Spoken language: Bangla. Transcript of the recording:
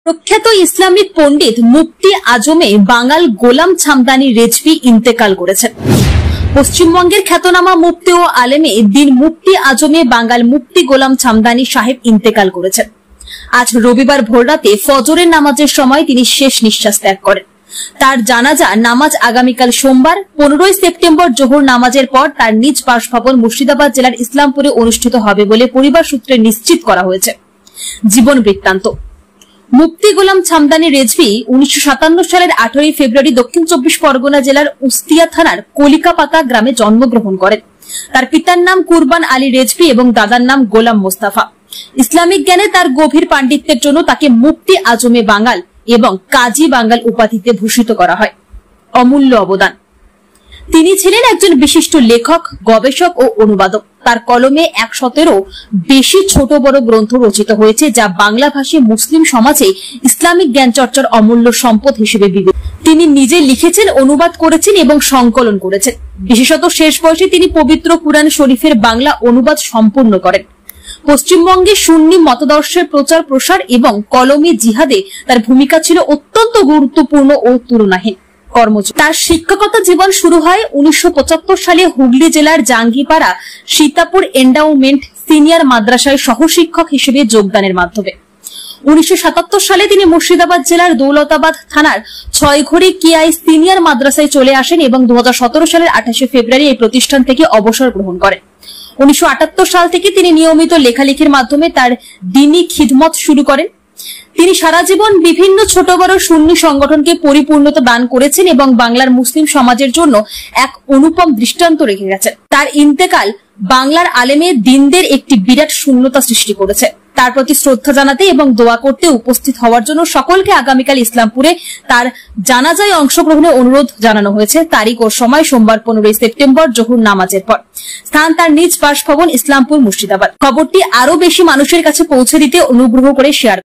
প্রখ্যাত ইসলামিক পণ্ডিত মুফতি আজমে বাঙাল গোলাম ছামদানি রেজভী ইন্তেকাল করেছেন। পশ্চিমবঙ্গের খ্যাতনামা মুফতি ও আলেমে দিন মুফতি আজমে বাঙাল মুফতি গোলাম ছামদানি সাহেব ইন্তেকাল করেছেন। আজ রবিবার ভোররাতে ফজরের নামাজের সময় তিনি শেষ নিঃশ্বাস ত্যাগ করেন। তার জানাজা নামাজ আগামীকাল সোমবার 15 সেপ্টেম্বর জোহর নামাজের পর তার নিজ বাসভবন মুর্শিদাবাদ জেলার ইসলামপুরে অনুষ্ঠিত হবে বলে পরিবার সূত্রে নিশ্চিত করা হয়েছে। জীবন বৃত্তান্ত। মুফতি গোলাম ছামদানি রেজভী 1957 সালের 18 ফেব্রুয়ারি দক্ষিণ 24 পরগনা জেলার উস্তিয়া থানার কলিকাপাতা গ্রামে জন্মগ্রহণ করেন। তার পিতার নাম কুরবান আলী রেজভী এবং দাদার নাম গোলাম মোস্তাফা। ইসলামিক জ্ঞানে তার গভীর পাণ্ডিত্যের জন্য তাকে মুফতি আজমে বাঙাল এবং কাজী বাঙ্গাল উপাধিতে ভূষিত করা হয়। অমূল্য অবদান। তিনি ছিলেন একজন বিশিষ্ট লেখক, গবেষক ও অনুবাদক। তার কলমে 100-এরও বেশি ছোট বড় গ্রন্থ রচিত হয়েছে, যা বাংলাভাষী মুসলিম সমাজে ইসলামিক জ্ঞান চর্চার অমূল্য সম্পদ হিসেবে বিবেচিত। তিনি নিজে লিখেছেন, অনুবাদ করেছেন এবং সংকলন করেছেন। বিশেষত শেষ বয়সে তিনি পবিত্র কুরআন শরীফের বাংলা অনুবাদ সম্পূর্ণ করেন। পশ্চিমবঙ্গে সুন্নি মতাদর্শের প্রচার প্রসার এবং কলমে জিহাদে তার ভূমিকা ছিল অত্যন্ত গুরুত্বপূর্ণ ও তুলনাহীন। তার শিক্ষকতা জীবন শুরু হয় 1975 সালে হুগলি জেলার জাঙ্গিপাড়া সীতাপুর এন্ডাউমেন্ট সিনিয়র মাদ্রাসায় সহশিক্ষক হিসেবে যোগদানের মাধ্যমে। 1977 সালে তিনি মুর্শিদাবাদ জেলার দৌলতাবাদ থানার 6ঘড়ি কিআই সিনিয়র মাদ্রাসায় চলে আসেন এবং 2017 সালের 28 ফেব্রুয়ারি এই প্রতিষ্ঠান থেকে অবসর গ্রহণ করেন। 1978 সাল থেকে তিনি নিয়মিত লেখালেখির মাধ্যমে তার দ্বীনি খিদমত শুরু করেন। তিনি সারা জীবন বিভিন্ন ছোট বড় সুন্নি সংগঠনকে পরিপূর্ণতা দান করেছেন এবং বাংলার মুসলিম সমাজের জন্য এক অনুপম দৃষ্টান্ত রেখে গেছেন। তার ইন্তেকাল বাংলার আলেমে দিনদের একটি বিরাট শূন্যতা সৃষ্টি করেছে। তার প্রতি শ্রদ্ধা জানাতে এবং দোয়া করতে উপস্থিত হওয়ার জন্য সকলকে আগামীকাল ইসলামপুরে তার জানাজায় অংশগ্রহণের অনুরোধ জানানো হয়েছে। তারিখ ও সময় সোমবার 15 সেপ্টেম্বর জোহর নামাজের পর। স্থান তার নিজ বাসভবন ইসলামপুর মুর্শিদাবাদ। খবরটি আরো বেশি মানুষের কাছে পৌঁছে দিতে অনুগ্রহ করে শেয়ার